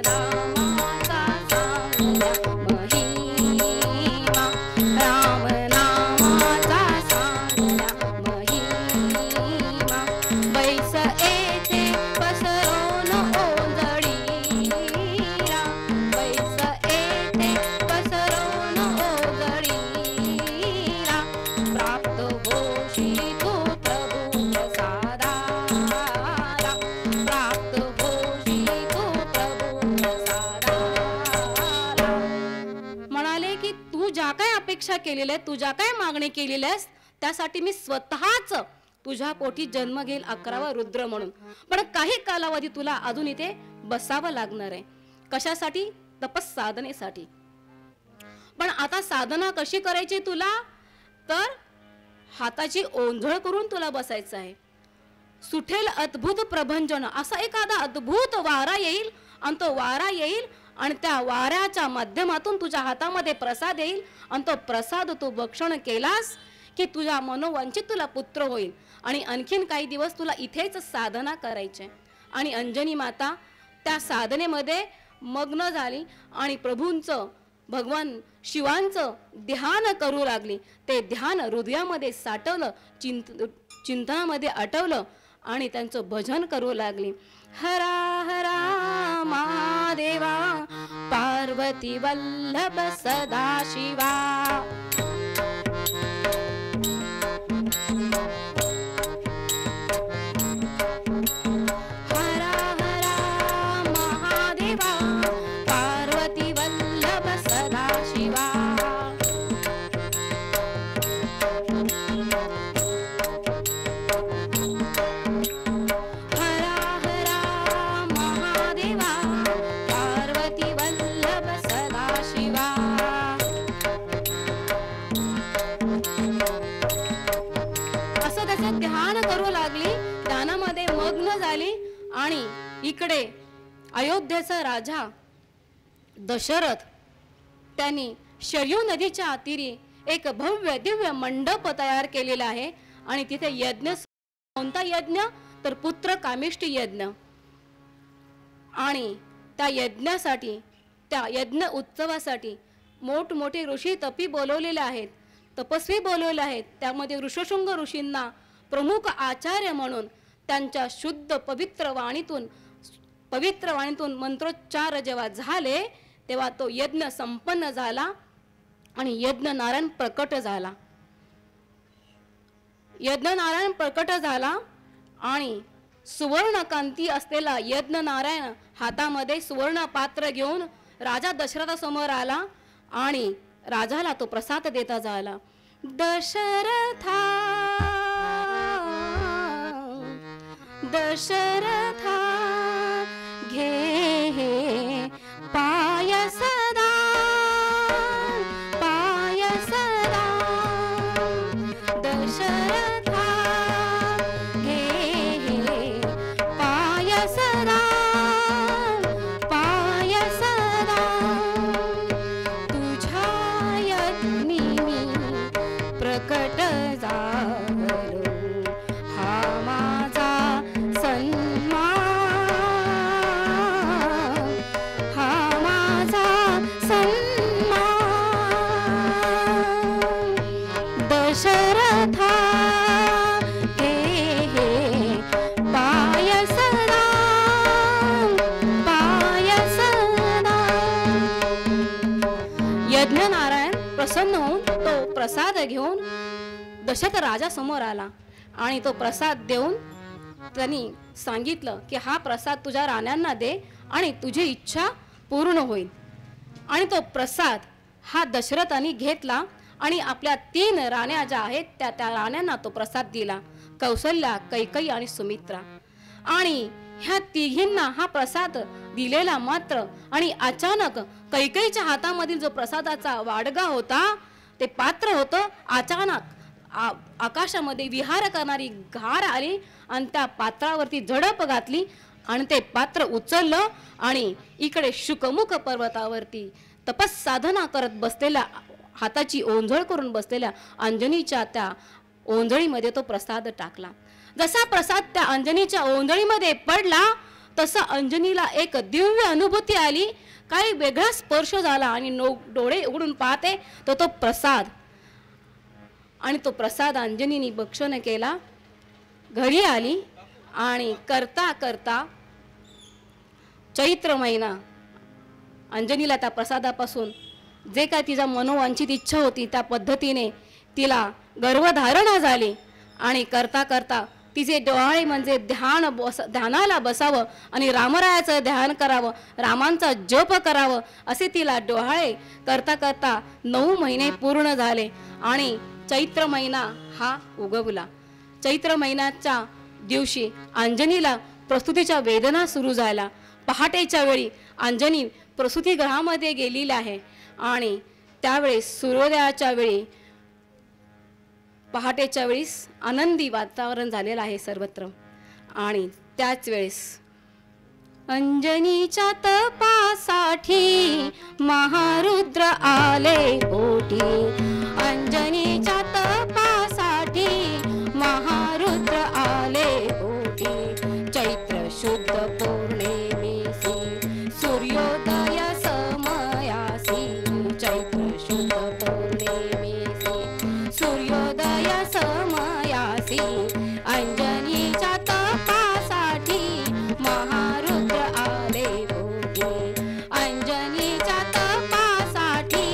रामाचा सांगल्या महिमा, राम नामाचा सांगल्या महिमा. बैस येथे पसरवून ओंजळीला, बैस येथे पसरवून ओंजळीला. प्राप्त होशी तू प्रभू प्रसादाला, प्राप्त होशी तू प्रभू प्रसादाला. म्हणाले की तू ज्या काय अपेक्षा केलेल्या आहेत, तू ज्या काय मागणी केलेल्या आहेस, त्यासाठी मी स्वतःच तुझ्या पोटी जन्म घेईल 11वा रुद्र म्हणून. पण काही कालावधी तुला अजून इथे बसावं लागणार आहे. कशासाठी? तपस साधनेसाठी. पण आता साधना कशी करायची तुला? तर हाताची ओंझळ करून तुला बसायचं आहे. सुठेल अद्भुत प्रभंजन, असा एखादा अद्भुत वारा येईल आणि तो वारा येईल आणि त्या वाऱ्याच्या माध्यमातून तुझ्या हातामध्ये प्रसाद येईल आणि तो प्रसाद तू भक्षण केलास की तुझ्या मनोवांछित तुला पुत्र होईल. आणि आणखीन काही दिवस तुला इथेच साधना करायचे. आणि अंजनी माता त्या साधनेमध्ये मग्न झाली आणि प्रभूंचं, भगवान शिवांचं ध्यान करू लागली. ते ध्यान हृदयामध्ये साठवलं, चिंतनामध्ये आटवलं आणि त्यांचं भजन करू लागली. हरा हरा महादेवा, पार्वती वल्लभ सदाशिवा. आणि इकडे अयोध्येचा राजा दशरथ त्यांनी शरयू नदीच्या तीरी एक भव्य दिव्य मंडप तयार केलेला आहे. आणि तिथे यज्ञ, कोणता यज्ञ? तर पुत्र कामिष्टी यज्ञ. आणि त्या यज्ञासाठी, त्या यज्ञ उत्सवासाठी मोठमोठे ऋषी तपी बोलवलेले आहेत, तपस्वी बोलवले आहेत. त्यामध्ये ऋषशृंग ऋषींना प्रमुख आचार्य म्हणून त्यांच्या शुद्ध पवित्र वाणीतून मंत्रोच्चार जेव्हा झाले तेव्हा तो यज्ञ संपन्न झाला आणि यज्ञ नारायण प्रकट झाला. यज्ञ नारायण प्रकट झाला आणि सुवर्ण कांती असलेला यज्ञ नारायण हातामध्ये सुवर्ण पात्र घेऊन राजा दशरथासमोर आला आणि राजाला तो प्रसाद देता झाला. दशरथा दशरथा घे पाय सदा पाय सदा. दशरथा घे पाय सदा पाय सदा. तुझ्या यज्ञी मी प्रकट झालो, हा माझा सन्मान. सन्मान दशरथा हे पाय सदा यज्ञनारायण प्रसन्न होऊन तो प्रसाद घेऊन दशरथ राजा समोर आला आणि तो प्रसाद देऊन त्यांनी सांगितलं की हा प्रसाद तुझ्या राण्यांना दे आणि तुझी इच्छा पूर्ण होईल. आणि तो प्रसाद हा दशरथाने घेतला आणि आपल्या 3 राण्या ज्या आहेत त्या राण्यांना तो प्रसाद दिला, कौसल्या, कैकेयी आणि सुमित्रा. आणि ह्या तिघींना हा प्रसाद दिलेला मात्र आणि अचानक कैकेयीच्या हातामधील जो प्रसादाचा वाडगा होता ते पात्र होतं. अचानक आकाशामध्ये विहार करणारी घार आली आणि त्या पात्रावरती झडप घातली आणि ते पात्र उचललं आणि इकडे शुकमुख पर्वतावरती तपस्साधना करत बसलेल्या, हाताची ओंजळ करून बसलेल्या अंजनीच्या त्या ओंजळीमध्ये तो प्रसाद टाकला. जसा प्रसाद त्या अंजनीच्या ओंजळीमध्ये पडला तसं अंजनीला एक दिव्य अनुभूती आली. काही वेगळा स्पर्श झाला आणि डोळे उघडून पाहते तो प्रसाद. आणि तो प्रसाद अंजनीने भक्षण केला, घरी आली आणि करता करता चैत्र महिना अंजनीला त्या प्रसादापासून जे काय तिचा मनोवांछित इच्छा होती त्या पद्धतीने तिला गर्भधारणा झाली. आणि करता करता तिचे डोहाळे म्हणजे ध्यानाला बसावं आणि रामरायाचं ध्यान करावं, रामांचा जप करावं असे तिला डोहाळे करता करता 9 महिने पूर्ण झाले आणि चैत्र महिना हा उगवला. चैत्र महिन्याच्या दिवशी अंजनीला प्रसूतीच्या वेदना सुरू झाल्या. पहाटेच्या वेळी अंजनी प्रसूतीगृहामध्ये गेलेली आहे आणि त्यावेळी सूर्योदयाच्या वेळी पहाटेच्या वेळेस आनंदी वातावरण झालेलं आहे सर्वत्र. आणि त्याच वेळेस अंजनीच्या तपासाठी महारुद्र आले ओटी. अंजनीच्या तपासाठी महारुद्र आले ओटी. चैत्र शुद्ध पौर्णिमेसी सूर्योदय समयासी. चैत्र शुद्ध पौर्णिमेसी सूर्योदय समयासी. अंजनीच्या तपासाठी महारुद्र आले ओटी. अंजनीच्या तपासाठी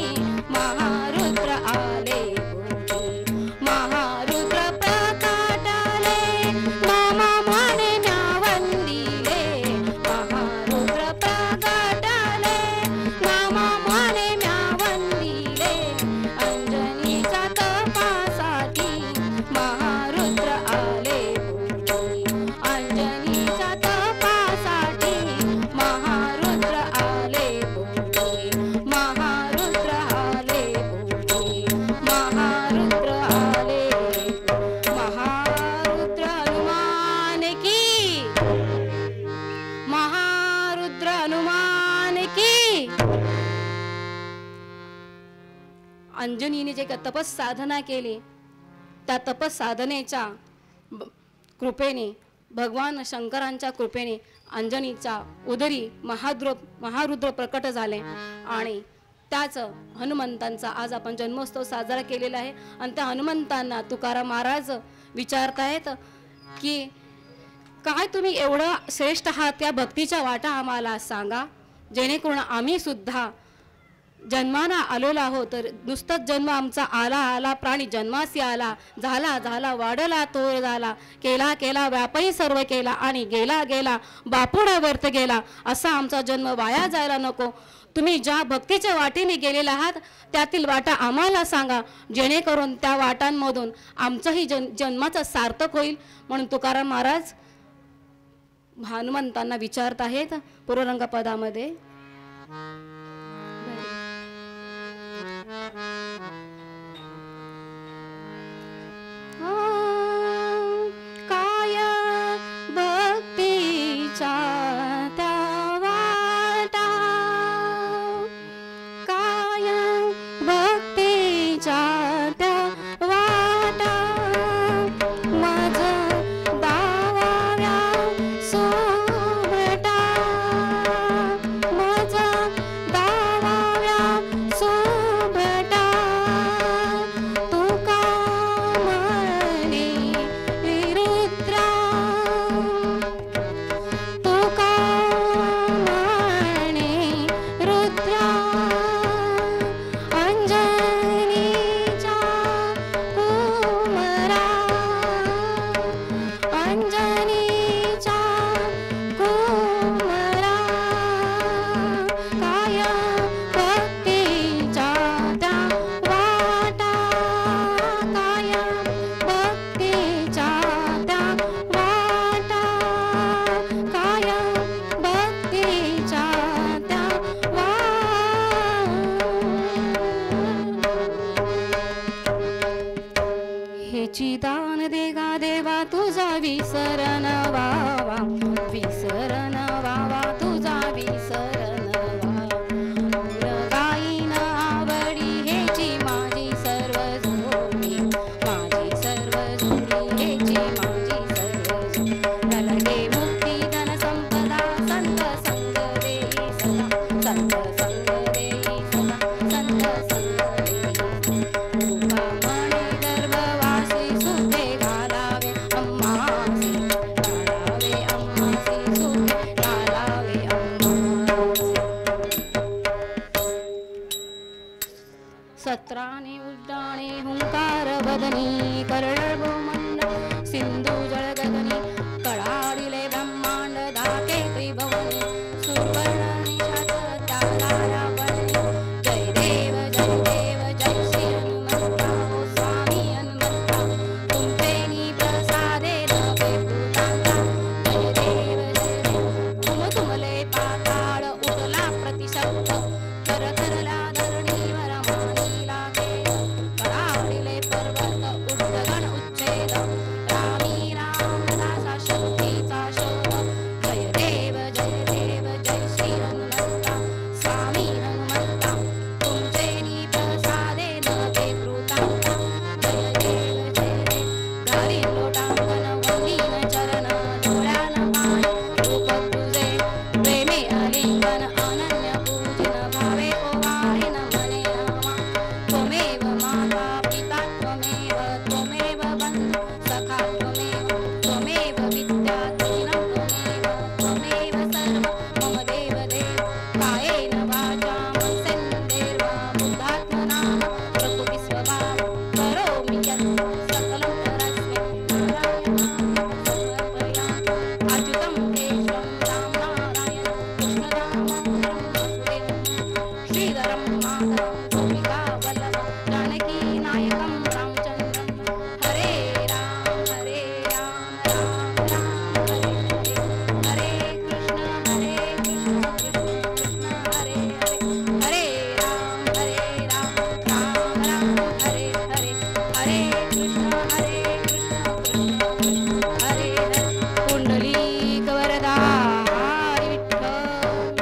महारुद्र आले ओटी. महारुद्र प्रकटले मम मने म्या वंदिले. महारुद्र प्रकटले मम मने म्या वंदिले. अंजनीच्या तपासाठी महारुद्र आले ओटी. अंजनीच्या तपासाठी महारुद्र आले ओटी. महारुद्र आले ओटी. महारुद्र आले. महारुद्र हनुमान की. महारुद्र हनुमान की. अंजनीने जे काही तपस्साधना केली त्या तपस्साधनेच्या कृपेने, भगवान शंकरांच्या कृपेने अंजनीच्या उदरी महारुद्र प्रकट झाले. आणि त्याच हनुमंतांचा आज आपण जन्मोत्सव साजरा केलेला आहे. आणि त्या हनुमंतांना तुकाराम महाराज विचारतायत की काय तुम्ही एवढं श्रेष्ठ आहात, त्या भक्तीच्या वाटा आम्हाला सांगा जेणेकरून आम्ही सुद्धा जन्माला आलेलो आहोत. तर नुसतंच जन्म आमचा आला प्राणी जन्मासी आला, झाला वाढला तोर झाला, केला व्यापही सर्व केला आणि गेला बापुडा व्यर्थ गेला. असा आमचा जन्म वाया जायला नको. तुम्ही ज्या भक्तीच्या वाटेने गेलेला आहात त्यातील वाटा आम्हाला सांगा जेणेकरून त्या वाटांमधून आमचाही जन्माचा सार्थक होईल. म्हणून तुकाराम महाराज हनुमंतांना विचारत आहेत पूर्वरंग पदामध्ये. काय भक्तीच्या त्या वाटा, काय भक्तीच्या त्या वाटा, मज दाव्या सोबटा, मज याची दान दे गा देवा तुझा विसरण वावा, विसरण वावा तुझा विसरण वावा. गाईन आवडी हेची माझी सर्व जोडी, माझी सर्व जोडी हेची माझी सर्व जोडी. नलगे मुक्ती धन संपदा संत संग देई सदा, संत संग देई सदा, संत संग देई सदा. रूपामणी गर्भवासी सुखे घालावे अम्मासी, घालावे अम्मासी सुखे घालावे अम्मासी. सत्राने उड्डाणे हुंकार बदनी, करळ गोमंड सिंधू जळ गगनी. कळाडिले ब्रह्मांड धाके त्रिभुवनी, सुवर्ण निशाच त्याला वळणी. जय देव जय देव जय श्री हनुमंता, ओ स्वामी हनुमंता तुमचे नी प्रसादे नवे भूतांता. जय देव जय देव तुमले पाताळ उठला प्रतिशब्द, थरथरला धरणीवर मानीला खेळ. कळाडिले पर्वत उड्डगण उच्छेद, रामी रामदासा शक्तीचा शोध. जय देव जय देव जय श्री हनुमंता, स्वामी हनुमंता तुमचे नी प्रसादे नवे कृतांता. जय देव जय देव घरी लोटांगण वंदीन चरण, डोळ्यान पाणी रूप तुझे प्रेमे आलिंगन. अनन्य पूजन भावे ओवाळीन मने नमा. त्वमेव माता पिता त्वमेव, त्वमेव बंधु सखा त्वमेव, त्वमेव विद्या दीनं त्वमेव, त्वमेव सर्व मम देव देव. कायेन वाचा मनसेन्द्रियर्वा बुद्धात्मना प्रकृति स्वभाव. करोमि यत् सकलं परस्मै नारायणाय समर्पयामि. अच्युतं केशवं राम नारायणं कृष्णदामोदरं वसुदेवं. श्रीधरं माधवं गोपिका वल्लभं जानकी नायकं रामचन्द्रं. हरे राम राम राम हरे हरे, हरे कृष्ण कृष्ण कृष्ण हरे हरे. हरे राम राम राम हरे हरे, हरे कृष्ण कृष्ण कृष्ण हरे हरे. पुंडलीक वरदा हरी विठ्ठल,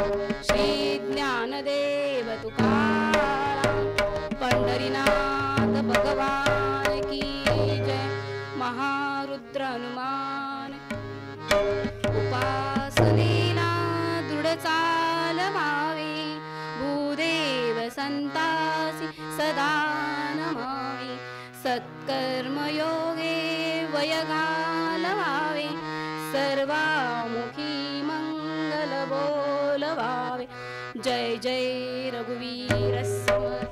श्री ज्ञानदेव तुकाराम, पंढरीनाथ भगवान की जय. महारुद्र हनुमान उपासनेला दृढ चालवावे, भूदेव संतासी सदा नमावे. सत्कर्मयोगे वय घालवावे, सर्वामुखी मंगल बोलवावे. जय जय रघुवीर समर्थ.